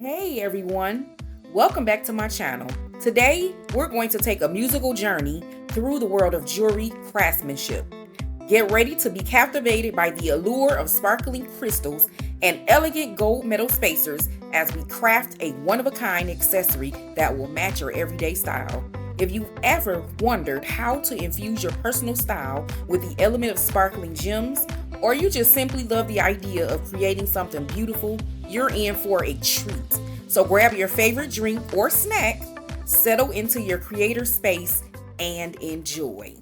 Hey everyone, welcome back to my channel. Today, we're going to take a musical journey through the world of jewelry craftsmanship. Get ready to be captivated by the allure of sparkling crystals and elegant gold metal spacers as we craft a one-of-a-kind accessory that will match your everyday style. If you've ever wondered how to infuse your personal style with the element of sparkling gems, or you just simply love the idea of creating something beautiful, you're in for a treat. So grab your favorite drink or snack, settle into your creator space, and enjoy.